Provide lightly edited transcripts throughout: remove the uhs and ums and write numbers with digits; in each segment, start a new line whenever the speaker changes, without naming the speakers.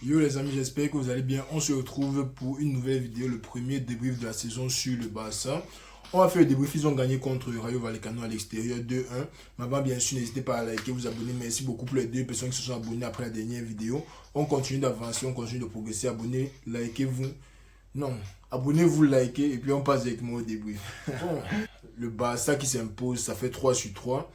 Yo les amis, j'espère que vous allez bien. On se retrouve pour une nouvelle vidéo, le premier débrief de la saison sur le Barça. On va faire le débrief, ils ont gagné contre Rayo Vallecano à l'extérieur 2-1. Maintenant, bien sûr, n'hésitez pas à liker, vous abonner. Merci beaucoup pour les deux personnes qui se sont abonnées après la dernière vidéo. On continue d'avancer, on continue de progresser. Abonnez, likez-vous. Non, abonnez-vous, likez et puis on passe directement au débrief. Bon, le Barça qui s'impose, ça fait 3 sur 3.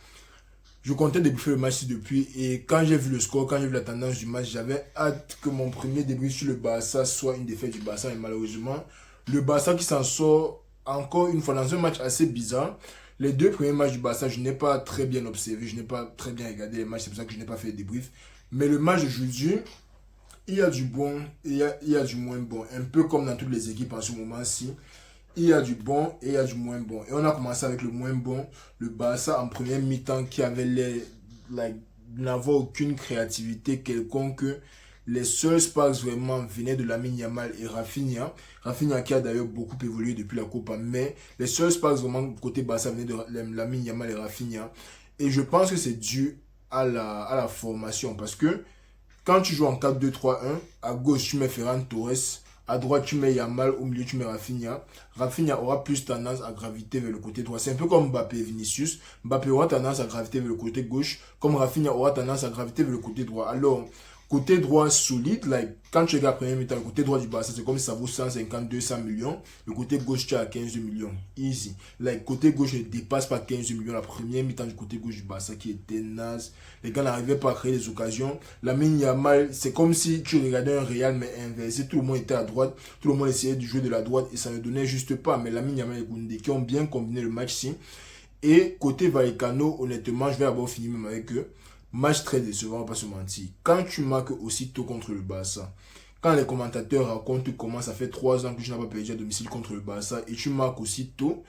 Je comptais débriefer le match depuis et quand j'ai vu le score, quand j'ai vu la tendance du match, j'avais hâte que mon premier débrief sur le Barça soit une défaite du Barça. Et malheureusement, le Barça qui s'en sort encore une fois dans un match assez bizarre. Les deux premiers matchs du Barça, je n'ai pas très bien observé, je n'ai pas très bien regardé les matchs, c'est pour ça que je n'ai pas fait de débrief. Mais le match d'aujourd'hui, il y a du bon et il y a du moins bon. Un peu comme dans toutes les équipes en ce moment-ci. Il y a du bon et il y a du moins bon. Et on a commencé avec le moins bon. Le Barça en première mi-temps qui avait l'air n'avoir aucune créativité quelconque. Les seuls sparks vraiment venaient de Lamine Yamal et Rafinha. Rafinha qui a d'ailleurs beaucoup évolué depuis la Copa. Mais les seuls sparks vraiment côté Barça venaient de Lamine Yamal et Rafinha. Et je pense que c'est dû à la formation. Parce que quand tu joues en 4-2-3-1, à gauche tu mets Ferran Torres, à droite tu mets Yamal, au milieu tu mets Rafinha. Rafinha aura plus tendance à graviter vers le côté droit. C'est un peu comme Mbappé et Vinicius. Mbappé aura tendance à graviter vers le côté gauche, comme Rafinha aura tendance à graviter vers le côté droit. Alors, côté droit solide, quand tu regardes premier mi-temps, le côté droit du Barça, c'est comme si ça vaut 150-200 millions. Le côté gauche, tu as 15 millions. Easy. Côté gauche ne dépasse pas 15 millions. La première mi-temps du côté gauche du Barça qui était naze. Les gars n'arrivaient pas à créer des occasions. Lamine Yamal, c'est comme si tu regardais un Real mais inversé. Tout le monde était à droite. Tout le monde essayait de jouer de la droite et ça ne donnait juste pas. Mais Lamine Yamal et Koundé qui ont bien combiné le match-ci. Et côté Vallecano, honnêtement, je vais d'abord finir même avec eux. Match très décevant, on va pas se mentir. Quand tu marques aussitôt contre le Barça, quand les commentateurs racontent comment ça fait 3 ans que tu n'as pas perdu à domicile contre le Barça et tu marques aussitôt,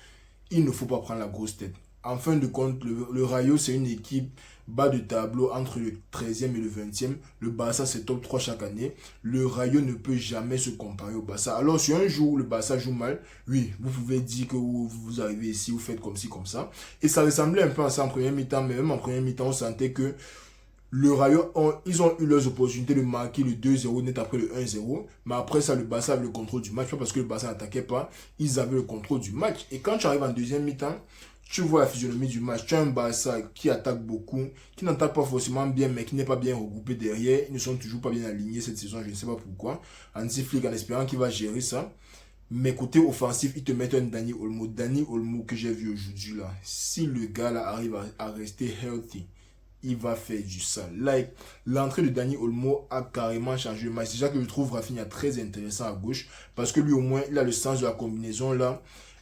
il ne faut pas prendre la grosse tête. En fin de compte, le Rayo, c'est une équipe bas de tableau entre le 13e et le 20e. Le Barça, c'est top 3 chaque année. Le Rayo ne peut jamais se comparer au Barça. Alors, si un jour le Barça joue mal, oui, vous pouvez dire que vous arrivez ici, vous faites comme ci, comme ça. Et ça ressemblait un peu à ça en première mi-temps, mais même en première mi-temps, on sentait que le Rayo, ils ont eu leurs opportunités de marquer le 2-0 net après le 1-0. Mais après ça, le Barça avait le contrôle du match. Pas parce que le Barça n'attaquait pas, ils avaient le contrôle du match. Et quand tu arrives en deuxième mi-temps, tu vois la physionomie du match. Tu as un Barça qui attaque beaucoup, qui n'attaque pas forcément bien, mais qui n'est pas bien regroupé derrière. Ils ne sont toujours pas bien alignés cette saison, je ne sais pas pourquoi. Hansi Flick en espérant qu'il va gérer ça. Mais côté offensif, ils te mettent un Dani Olmo. Dani Olmo que j'ai vu aujourd'hui là. Si le gars là arrive à rester healthy, il va faire du sale. L'entrée de Dani Olmo a carrément changé le match. Déjà que je trouve Rafinha très intéressant à gauche, parce que lui au moins, il a le sens de la combinaison là.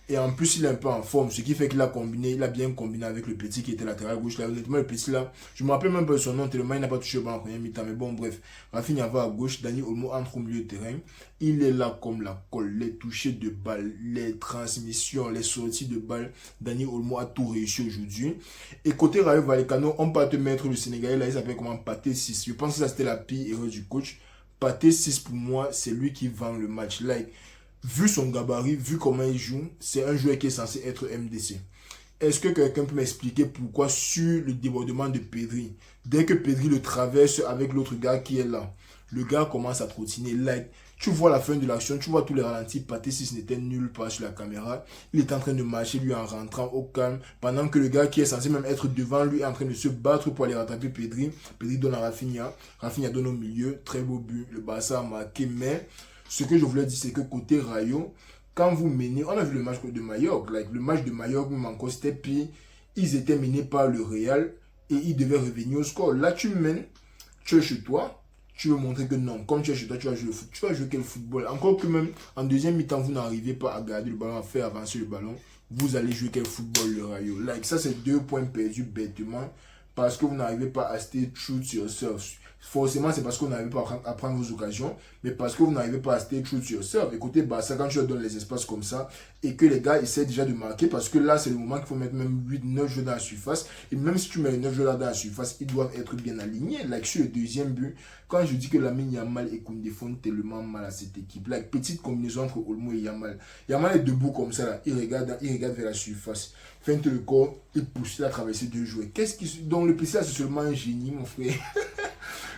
Et en plus, il est un peu en forme, ce qui fait qu'il a combiné, il a bien combiné avec le petit qui était latéral gauche. Là, honnêtement, le petit là, je me rappelle même pas de son nom, tellement il n'a pas touché le ballon en première mi-temps. Mais bon, bref, Rafinha va à gauche, Dani Olmo entre au milieu de terrain. Il est là comme la colle, les touchés de balles, les transmissions, les sorties de balles. Dani Olmo a tout réussi aujourd'hui. Et côté Rayo Vallecano, on peut te mettre le Sénégalais là, il s'appelle comment Pathé 6. Je pense que ça c'était la pire erreur du coach. Pathé 6 pour moi, c'est lui qui vend le match. Vu son gabarit, vu comment il joue, c'est un joueur qui est censé être MDC. Est-ce que quelqu'un peut m'expliquer pourquoi sur le débordement de Pedri, dès que Pedri le traverse avec l'autre gars qui est là, le gars commence à trottiner. Tu vois la fin de l'action, tu vois tous les ralentis. Pathé 6 n'était nulle part sur la caméra. Il est en train de marcher lui en rentrant au calme. Pendant que le gars qui est censé même être devant lui est en train de se battre pour aller rattraper Pedri. Pedri donne à Rafinha. Rafinha donne au milieu. Très beau but. Le Barça a marqué. Mais ce que je voulais dire, c'est que côté Rayo, quand vous menez, on a vu le match de Mallorca. Le match de Mallorca, même encore, c'était pire. Ils étaient menés par le Real et ils devaient revenir au score. Là, tu mènes, tu es chez toi. Tu veux montrer que non, comme tu es chez toi, tu vas jouer le foot. Tu vas jouer quel football? Encore que même en deuxième mi-temps, vous n'arrivez pas à garder le ballon, à faire avancer le ballon. Vous allez jouer quel football, le Rayo? Ça, c'est 2 points perdus bêtement parce que vous n'arrivez pas à stay true to yourself. Forcément, c'est parce que vous n'arrivez pas à prendre vos occasions, mais parce que vous n'arrivez pas à stay true to yourself. Écoutez, Barça, quand tu leur donnes les espaces comme ça et que les gars essaient déjà de marquer, parce que là, c'est le moment qu'il faut mettre même 8-9 jeux dans la surface. Et même si tu mets les 9 jeux là dans la surface, ils doivent être bien alignés. Sur le deuxième but, quand je dis que Lamine Yamal et Koundé font tellement mal à cette équipe, petite combinaison entre Olmo et Yamal. Yamal est debout comme ça, là. Il regarde vers la surface. Feinte le corps, il pousse, il a traversé 2 joueurs. Donc le PC là, c'est seulement un génie, mon frère.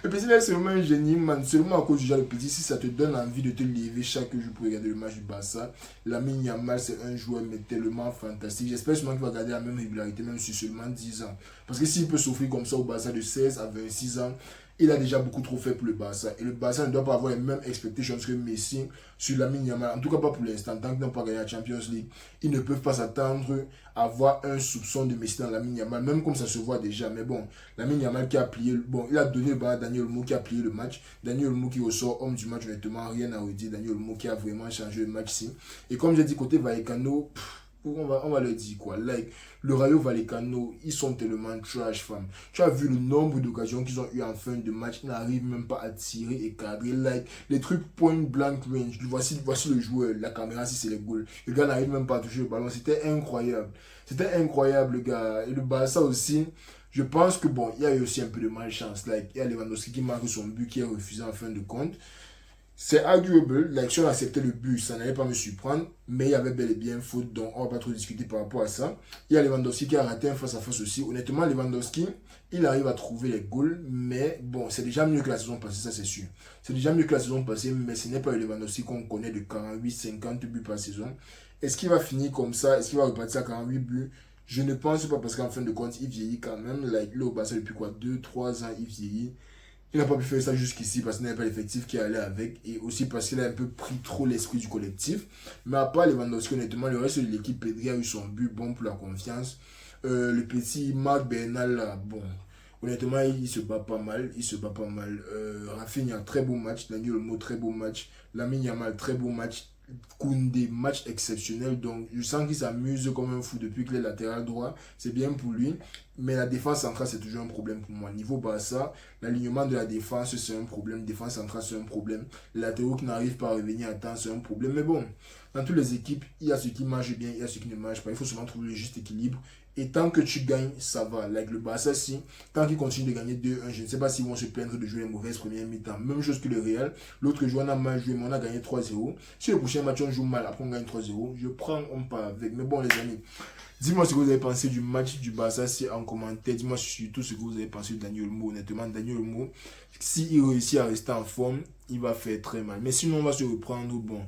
Le petit là, c'est vraiment un génie, man. Seulement à cause du genre, le petit, si ça te donne envie de te lever chaque jour pour regarder le match du Barça, Lamine Yamal, c'est un joueur mais tellement fantastique. J'espère seulement qu'il va garder la même régularité, même sur seulement 10 ans. Parce que s'il peut s'offrir comme ça au Barça de 16 à 26 ans, il a déjà beaucoup trop fait pour le Barça. Et le Barça ne doit pas avoir les mêmes expectations que Messi sur Lamine Yamal. En tout cas, pas pour l'instant. Tant qu'ils n'ont pas gagné la Champions League, ils ne peuvent pas s'attendre à avoir un soupçon de Messi dans Lamine Yamal, même comme ça se voit déjà. Mais bon, Lamine Yamal qui a plié, bon, il a donné le ballon à Daniel Olmo qui a plié le match. Daniel Olmo qui ressort homme du match, honnêtement, rien à redire. Daniel Olmo qui a vraiment changé le match-ci. Et comme j'ai dit, côté Vallecano, on va le dire quoi. Like, le Rayo Vallecano, ils sont tellement trash, fam. Tu as vu le nombre d'occasions qu'ils ont eu en fin de match. Ils n'arrivent même pas à tirer et cadrer. Like, les trucs point blank range. Voici le joueur. La caméra, si c'est le goal. Le gars n'arrive même pas à toucher le ballon. C'était incroyable. C'était incroyable, le gars. Et le Barça aussi. Je pense que bon, il y a eu aussi un peu de malchance. Like, il y a Lewandowski qui marque son but qui est refusé en fin de compte. C'est arguable, l'action acceptait le but, ça n'allait pas me surprendre, mais il y avait bel et bien faute, donc on va pas trop discuter par rapport à ça. Il y a Lewandowski qui a raté un face-à-face aussi. Honnêtement, Lewandowski, il arrive à trouver les goals, mais bon, c'est déjà mieux que la saison passée, ça c'est sûr. C'est déjà mieux que la saison passée, mais ce n'est pas le Lewandowski qu'on connaît de 48-50 buts par saison. Est-ce qu'il va finir comme ça? Est-ce qu'il va repartir à 48 buts? Je ne pense pas parce qu'en fin de compte, il vieillit quand même. Like, là, au Barça, depuis quoi? 2-3 ans, il vieillit. Il n'a pas pu faire ça jusqu'ici parce qu'il n'avait pas l'effectif qui allait avec et aussi parce qu'il a un peu pris trop l'esprit du collectif. Mais à part Lewandowski, honnêtement, le reste de l'équipe, Pedri a eu son but bon pour la confiance. Le petit Marc Bernal, là, bon, honnêtement, il se bat pas mal. Il se bat pas mal. Rafinha, très beau match. Daniel Olmo, très beau match. Lamine Yamal, très beau match. Koundé, match exceptionnel. Donc, je sens qu'il s'amuse comme un fou depuis qu'il est latéral droit. C'est bien pour lui. Mais la défense centrale, c'est toujours un problème pour moi. Niveau Barça, l'alignement de la défense, c'est un problème. Défense centrale, c'est un problème. Les latéraux qui n'arrivent pas à revenir à temps, c'est un problème. Mais bon, dans toutes les équipes, il y a ce qui marche bien, il y a ce qui ne marche pas. Il faut seulement trouver le juste équilibre. Et tant que tu gagnes, ça va. Like le Barça, si, tant qu'ils continuent de gagner 2-1, je ne sais pas s'ils vont se plaindre de jouer les mauvaises premières mi-temps. Même chose que le Real. L'autre joueur, on a mal joué, mais on a gagné 3-0. Si le prochain match, on joue mal, après on gagne 3-0, je prends, on part avec. Mais bon, les amis, dis-moi ce que vous avez pensé du match du Barça si en commentaire. Dis-moi surtout ce que vous avez pensé de Daniel Olmo. Honnêtement, Daniel Olmo, s'il réussit à rester en forme, il va faire très mal. Mais sinon, on va se reprendre. Bon,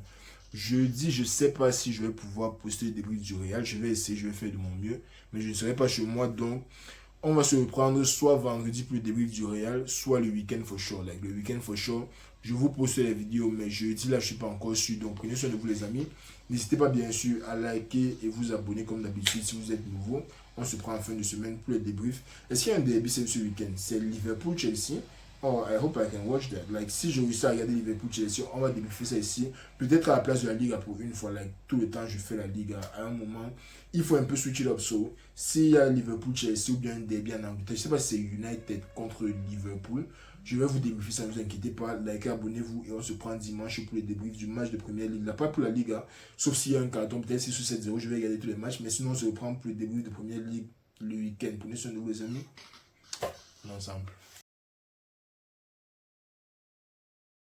jeudi, je ne sais pas si je vais pouvoir poster le débrief du Real. Je vais essayer, je vais faire de mon mieux. Mais je ne serai pas chez moi. Donc, on va se reprendre soit vendredi pour le débrief du Real, soit le week-end for sure. Like, le week-end for sure, je vous poste les vidéos, mais jeudi, là, je ne suis pas encore sûr. Donc, prenez soin de vous, les amis. N'hésitez pas, bien sûr, à liker et vous abonner comme d'habitude si vous êtes nouveau. On se prend en fin de semaine pour le débrief. Est-ce qu'il y a un derby ce week-end? C'est Liverpool-Chelsea. Oh, I hope I can watch that. Like, si je réussis à regarder Liverpool-Chelsea, on va débriefer ça ici. Peut-être à la place de la Liga pour une fois. Like, tout le temps, je fais la Liga. À un moment, il faut un peu switch it up. So, s'il y a Liverpool-Chelsea ou bien un derby en Angleterre, je ne sais pas si c'est United contre Liverpool, je vais vous débriefer ça, ne vous inquiétez pas. Likez, abonnez-vous et on se prend dimanche pour le débrief du match de première ligue. Là, pas pour la Liga, sauf s'il y a un carton, peut-être 6 ou 7-0, je vais regarder tous les matchs. Mais sinon, on se reprend pour le débrief de première ligue le week-end. Prenez soin de vous, les amis. On est ensemble.